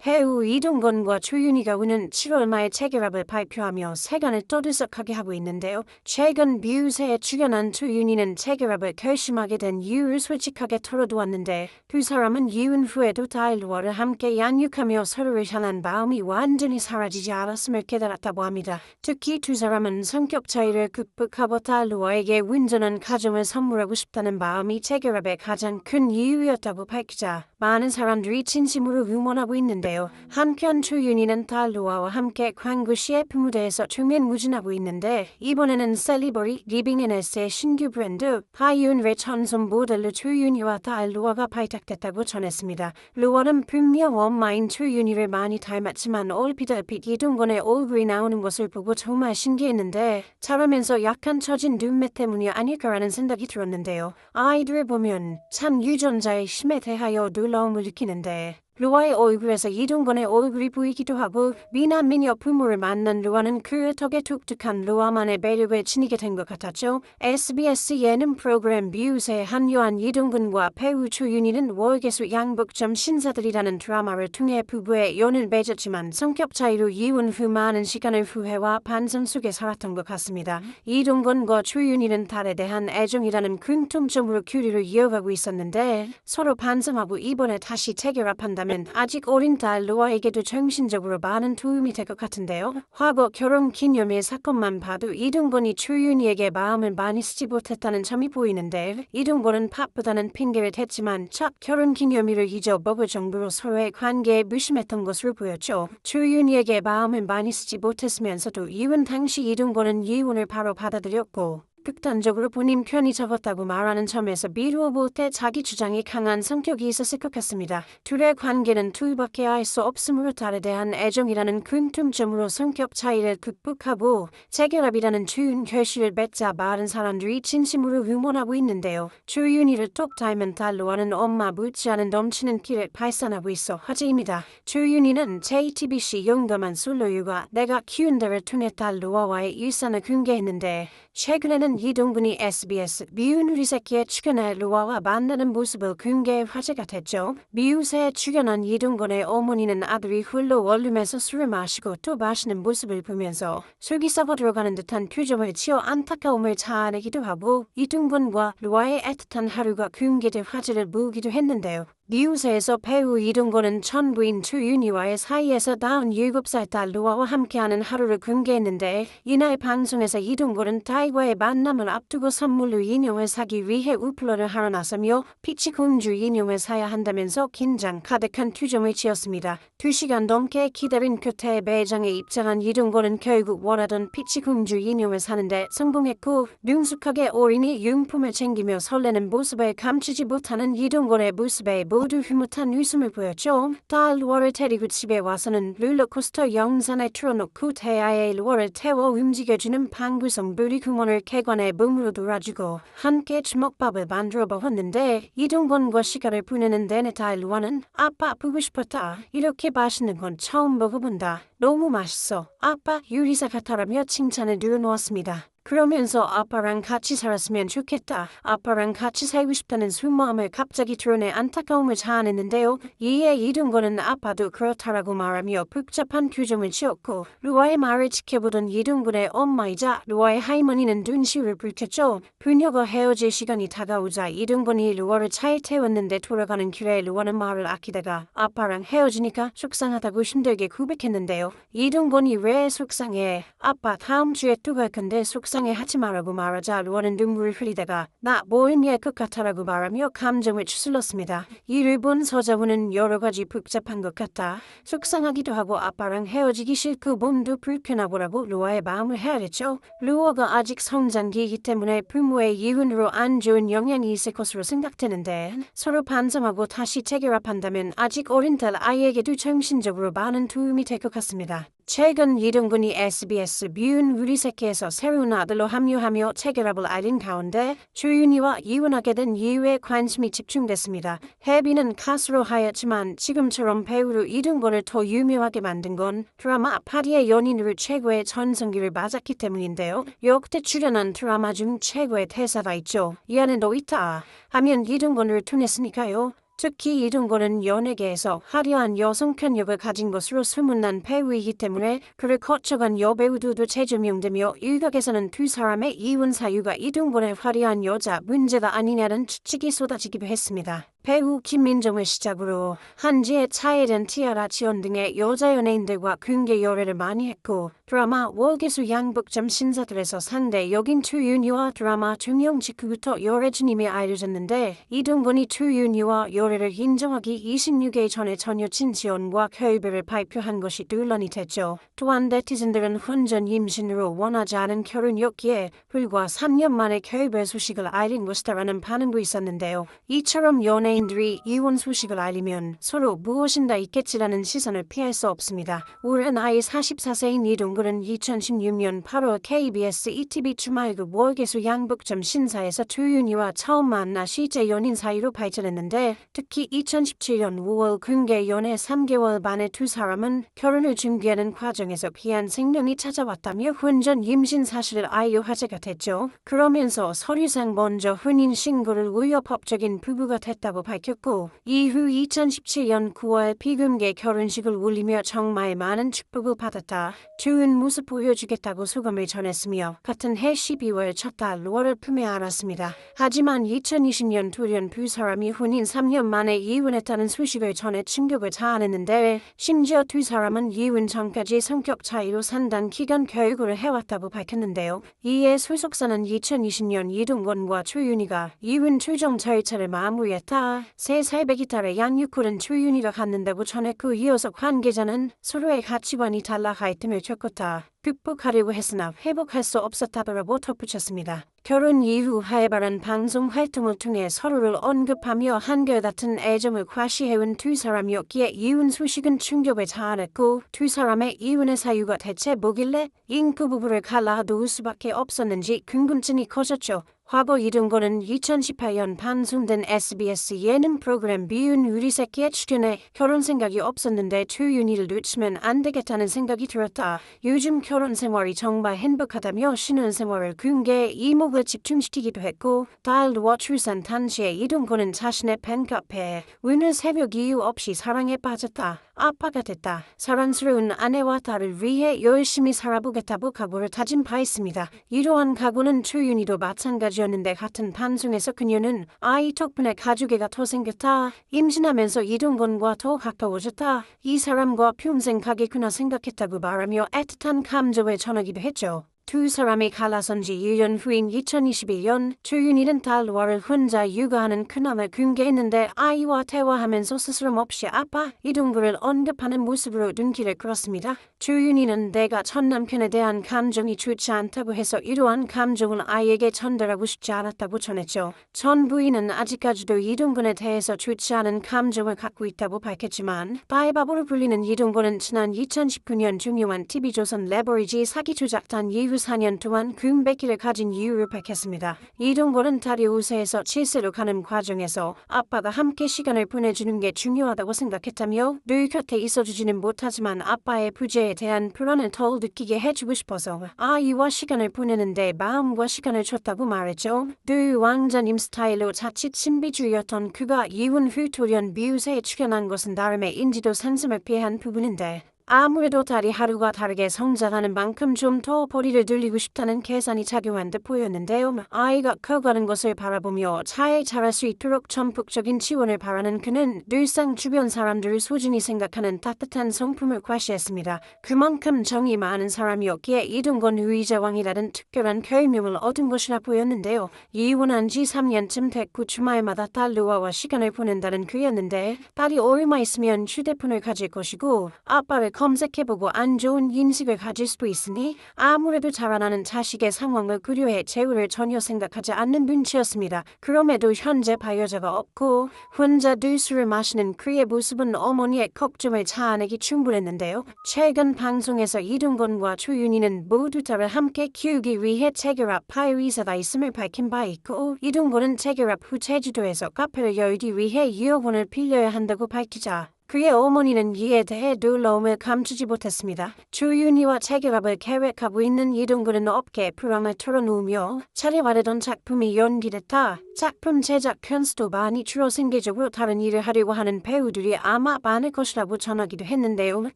배우 이동건과 조윤희가 오는 7월 말 재결합을 발표하며 세간을 떠들썩하게 하고 있는데요. 최근 뮤즈에 출연한 조윤희는 재결합을 결심하게 된 이유를 솔직하게 털어놓았는데 두 사람은 이혼 후에도 달루어를 함께 양육하며 서로를 향한 마음이 완전히 사라지지 않았음을 깨달았다고 합니다. 특히 두 사람은 성격 차이를 극복하고 달루어에게 온전한 가정을 선물하고 싶다는 마음이 재결합의 가장 큰 이유였다고 밝히자 많은 사람들이 진심으로 응원하고 있는데요. 한편 조윤희는 달루어와 함께 광고 CF 무대에서 총연무진하고 있는데 이번에는 셀리버리 리빙앤에스의 신규 브랜드 하이온의 전속 모델로 조윤희와 달루어가 발탁됐다고 전했습니다. 루어는 분명 엄마인 조윤희를 많이 닮았지만 얼핏 이동건의 얼굴이 나오는 것을 보고 정말 신기했는데 자라면서 약간 처진 눈매 때문이 아닐까라는 생각이 들었는데요. 아이들을 보면 참 유전자의 힘에 대하여 놀라움을 느끼는데 루아의 얼굴에서 이동건의 얼굴이 보이기도 하고 미남 미녀 부모를 만난 루아는 그 덕에 독특한 루아만의 매력을 지니게 된 것 같았죠. SBS 예능 프로그램 뮤즈에 합류한 이동건과 배우 조윤희는 월계수 양복점 신사들이라는 드라마를 통해 부부의 연을 맺었지만 성격 차이로 이혼 후 많은 시간을 후회와 반성 속에 살았던 것 같습니다. 이동건과 조윤희는 달에 대한 애정이라는 공통점으로 교류를 이어가고 있었는데 서로 반성하고 이번에 다시 재결합한다 아직 어린 딸 루아에게도 정신적으로 많은 도움이 될 것 같은데요. 과거 결혼 기념일 사건만 봐도 이동건이 조윤희에게 마음을 많이 쓰지 못했다는 점이 보이는데 이동건은 바쁘다는 핑계를 댔지만 첫 결혼 기념일을 잊어먹을 정도로 서로의 관계에 무심했던 것으로 보였죠. 조윤희에게 마음을 많이 쓰지 못했으면서도 이혼 당시 이동건은 이혼을 바로 받아들였고 극단적으로 본인 편이 적었다고 말하는 점에서 미루어 볼 때 자기 주장이 강한 성격이 있었을 것 같습니다. 둘의 관계는 둘밖에 알 수 없으므로 달에 대한 애정이라는 공통점으로 성격 차이를 극복하고 재결합이라는 좋은 결실을 맺자 많은 사람들이 진심으로 응원하고 있는데요. 조윤희를 똑 닮은 달루어는 엄마 못지않은 넘치는 끼를 발산하고 있어 화제입니다. 조윤희는 JTBC 용감한 솔로 육아 내가 키운다를 통해 달루어와의 일상을 공개했는데 최근에는 이동건이 SBS 미운 우리 새끼에 출연해 루아와 만나는 모습을 공개 화제가 됐죠. 미우새에 출연한 이동건의 어머니는 아들이 홀로 원룸에서 술을 마시고 또 마시는 모습을 보면서 속이 썩어 들어가는 듯한 표정을 지어 안타까움을 자아내기도 하고 이동건과 루아의 애틋한 하루가 공개돼 화제를 모으기도 했는데요. 미우새에서 배우 이동건은 전 부인 조윤희와의 사이에서 97살 딸 루아와 함께하는 하루를 공개했는데 이날 방송에서 이동건은 딸과의 만남을 앞두고 선물로 인형을 사기 위해 우플러를 하러 나서며 피치공주 인형을 사야 한다면서 긴장 가득한 표정을 지었습니다. 2시간 넘게 기다린 끝에 매장에 입장한 이동건은 결국 원하던 피치공주 인형을 사는데 성공했고 능숙하게 어린이 용품을 챙기며 설레는 모습을 감추지 못하는 이동건의 모습에 모두 흐뭇한 웃음을 보였죠. 딸 루어를 데리고 집에 와서는 롤러코스터 영상에 틀어놓고 태아의 루어를 태워 움직여주는 방구석 놀이공원을 개관해 몸으로 놀아주고 함께 주먹밥을 만들어 먹었는데 이동건과 시간을 보내는 내내 딸 루어는 아빠 보고 싶었다. 이렇게 맛있는 건 처음 먹어본다. 너무 맛있어. 아빠 요리사 같아라며 칭찬을 늘어놓았습니다. 그러면서 아빠랑 같이 살았으면 좋겠다. 아빠랑 같이 살고 싶다는 속마음을 갑자기 드러내 안타까움을 자아냈는데요. 이에 이동건은 아빠도 그렇다라고 말하며 복잡한 표정을 지었고 루아의 말을 지켜보던 이동건의 엄마이자 루아의 할머니는 눈시울을 붉혔죠. 부녀가 헤어질 시간이 다가오자 이동건이 루아를 차에 태웠는데 돌아가는 길에 루아는 말을 아끼다가 아빠랑 헤어지니까 속상하다고 힘들게 고백했는데요. 이동건이 왜 속상해? 아빠 다음 주에 또 갈 건데 속상해 하지 말라고 말하자 루어는 눈물을 흘리다가 나 모임일 것 같아라고 말하며 감정을 추슬렀습니다. 이를 본 서자훈은 여러 가지 복잡한 것 같다. 속상하기도 하고 아빠랑 헤어지기 싫고 몸도 불편하고라고 루어의 마음을 헤아렸죠. 루어가 아직 성장기이기 때문에 부모의 이혼으로 안 좋은 영향이 있을 것으로 생각되는데 서로 반성하고 다시 재결합한다면 아직 어린 딸 아이에게도 정신적으로 많은 도움이 될 것 같습니다. 최근 이동건이 SBS 미운 우리 새끼에서 새로운 아들로 합류하며 재결합을 알린 가운데 조윤희와 이혼하게 된 이유에 관심이 집중됐습니다. 혜비는 가수로 하였지만 지금처럼 배우로 이동건을 더 유명하게 만든 건 드라마 파리의 연인으로 최고의 전성기를 맞았기 때문인데요. 역대 출연한 드라마 중 최고의 대사가 있죠. 이 안에 너 있다 하면 이동건을 통했으니까요. 특히 이동건은 연예계에서 화려한 여성 편력을 가진 것으로 소문난 배우이기 때문에 그를 거쳐간 여배우들도 재조명되며 일각에서는 두 사람의 이혼 사유가 이동건의 화려한 여자 문제가 아니냐는 추측이 쏟아지기도 했습니다. 배우 김민정을 시작으로 한지의 차예전 티아라 지연 등의 여자 연예인들과 관계 열애를 많이 했고 드라마 월계수 양복점 신사들에서 상대역인 투윤이와 드라마 중형 직후부터 열애 중임이 알려졌는데 이동건이 투윤이와 열애를 인정하기 26일 전에 전 여친 지연과 결별을 발표한 것이 논란이 됐죠. 또한 네티즌들은 혼전 임신으로 원하지 않은 결혼이었기에 불과 3년 만에 결별 소식을 알린 것이다라는 반응도 있었는데요. 이처럼 연예인들이 이혼 소식을 알리면 서로 무엇인가 있겠지라는 시선을 피할 수 없습니다. 올해 나이 44세인 이동건은 2016년 8월 KBS ETV 주말극 월계수 양복점 신사에서 투윤이와 처음 만나 실제 연인 사이로 발전했는데 특히 2017년 5월 공개 연애 3개월 만에 두 사람은 결혼을 준비하는 과정에서 귀한 생명이 찾아왔다며 혼전 임신 사실을 알려 화제가 됐죠. 그러면서 서류상 먼저 혼인 신고를 우여법적인 부부가 됐다고 밝혔고 이후 2017년 9월 비공개 결혼식을 올리며 정말 많은 축복을 받았다. 좋은 모습 보여주겠다고 소감을 전했으며 같은 해 12월 첫 달 로아를 품에 안았습니다. 하지만 2020년 돌연 두 사람이 혼인 3년 만에 이혼했다는 소식을 전해 충격을 자아냈는데 심지어 두 사람은 이혼 전까지 성격 차이로 상당 기간 결혼을 해왔다고 밝혔는데요. 이에 소속사는 2020년 이동건과 조윤희가 이혼 최종 절차를 마무리했다. 3살 배기 딸의 양육권은 조윤희가 갖는다고 전했고 이어서 관계자는 서로의 가치관이 달라갈 틈을 줬다. 극복하려고 했으나 회복할 수 없었다고 덧붙였습니다. 결혼 이후 활발한 방송 활동을 통해 서로를 언급하며 한결같은 애정을 과시해온 두 사람이었기에 이혼 소식은 충격을 자아냈고 두 사람의 이혼의 사유가 대체 뭐길래 인기 부부를 갈라놓을 수밖에 없었는지 궁금증이 커졌죠. 과거 이동건은 2018년 방송된 SBS 예능 프로그램 미운 우리 새끼에 출연해 결혼 생각이 없었는데 투윤이를 놓치면 안 되겠다는 생각이 들었다. 요즘 결혼 생활이 정말 행복하다며 신혼생활을 공개해 이목을 집중시키기도 했고 딸과 출산 당시에 이동건은 자신의 팬카페에 오늘 새벽 이유 없이 사랑에 빠졌다. 아빠가 됐다. 사랑스러운 아내와 딸을 위해 열심히 살아보겠다고 각오를 다진 바 있습니다. 이러한 각오는 투윤이도 마찬가지였는데 같은 방송에서 그녀는 아이 덕분에 가족애가 더 생겼다. 임신하면서 이동건과 더 가까워졌다. 이 사람과 평생 가겠구나 생각했다고 말하며 애틋한 감정을 전하기도 했죠. 두 사람이 갈라선 지 1년 후인 2021년 조윤희는 딸 로아를 혼자 육아하는 근황을 공개했는데 아이와 대화하면서 스스럼 없이 아빠 이동건을 언급하는 모습으로 눈길을 끌었습니다. 조윤희는 내가 전 남편에 대한 감정이 좋지 않다고 해서 이러한 감정을 아이에게 전달하고 싶지 않았다고 전했죠. 전 부인은 아직까지도 이동건에 대해서 좋지 않은 감정을 갖고 있다고 밝혔지만 바이바보로 불리는 이동건은 지난 2019년 중요한 TV조선 레버리지 사기 조작단 이후 4년 동안 금백기를 가진 이유를 밝혔습니다. 이동건은 딸이 우세에서 7세로 가는 과정에서 아빠가 함께 시간을 보내주는 게 중요하다고 생각했다며 늘 곁에 있어주지는 못하지만 아빠의 부재에 대한 불안을 덜 느끼게 해주고 싶어서 아이와 시간을 보내는데 마음과 시간을 줬다고 말했죠. 늘 왕자님 스타일로 자칫 신비주의였던 그가 이혼 후 돌연 미우새에 출연한 것은 나름의 인지도 상승을 피한 부분인데 아무래도 딸이 하루가 다르게 성장하는 만큼 좀 더 벌이를 들리고 싶다는 계산이 작용한 듯 보였는데요. 아이가 커가는 것을 바라보며 잘 자랄 수 있도록 전폭적인 지원을 바라는 그는 늘상 주변 사람들을 소중히 생각하는 따뜻한 성품을 과시했습니다. 그만큼 정이 많은 사람이었기에 이동건 의자왕이라는 특별한 별명을 얻은 것이라 보였는데요. 이혼한 지 3년쯤 됐고 주말마다 딸 로아와 시간을 보낸다는 그였는데 딸이 얼마 있으면 휴대폰을 가질 것이고 아빠를 검색해보고 안 좋은 인식을 가질 수도 있으니 아무래도 자라나는 자식의 상황을 고려해 재혼을 전혀 생각하지 않는 눈치였습니다. 그럼에도 현재 반여자가 없고 혼자 늘 술을 마시는 그의 모습은 어머니의 걱정을 자아내기 충분했는데요. 최근 방송에서 이동건과 조윤희는 모두 딸을 함께 키우기 위해 재결합할 의사가 있음을 밝힌 바 있고 이동건은 재결합 후 제주도에서 카페를 열기 위해 2억 원을 빌려야 한다고 밝히자 그의 어머니는 이에 대해 놀라움을 감추지 못했습니다. 조윤희와 재결합을 계획하고 있는 이동근은 어깨에 불안을 털어놓으며 차례와르던 작품이 연기됐다. 작품 제작 편수도 많이 줄어 생계적으로 다른 일을 하려고 하는 배우들이 아마 많을 것이라고 전하기도 했는데요.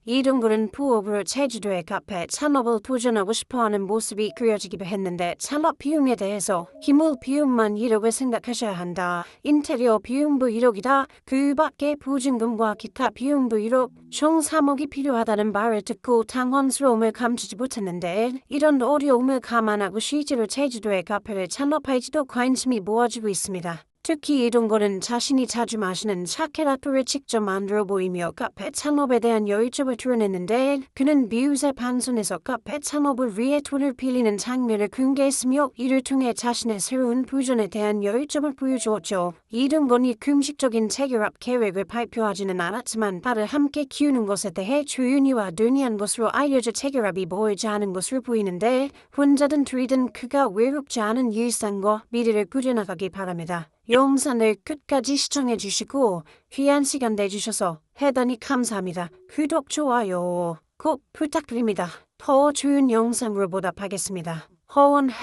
이동근은 부업으로 제주도의 카페 창업을 도전하고 싶어하는 모습이 그려지기도 했는데 창업 비용에 대해서 기물 비용만 1억을 생각하셔야 한다. 인테리어 비용도 1억이다. 그 밖에 보증금과 기타 비용도 1억, 총 3억이 필요하다는 말을 듣고 당황스러움을 감추지 못했는데 이런 어려움을 감안하고 실제로 제주도의 카페를 창업할지도 관심이 모아지고 있습니다. 특히 이동건은 자신이 자주 마시는 샤케라토를 직접 만들어 보이며 카페 창업에 대한 열정을 드러냈는데 그는 미우새 방송에서 카페 창업을 위해 돈을 빌리는 장면을 공개했으며 이를 통해 자신의 새로운 부전에 대한 열정을 보여주었죠. 이동건이 공식적인 재결합 계획을 발표하지는 않았지만 딸을 함께 키우는 것에 대해 조윤희와 논의한 것으로 알려져 재결합이 멀지 않은 것으로 보이는데 혼자든 둘이든 그가 외롭지 않은 일상과 미래를 꾸려나가기 바랍니다. 영상을 끝까지 시청해주시고 귀한 시간 내주셔서 대단히 감사합니다. 구독, 좋아요 꼭 부탁드립니다. 더 좋은 영상으로 보답하겠습니다. 허원해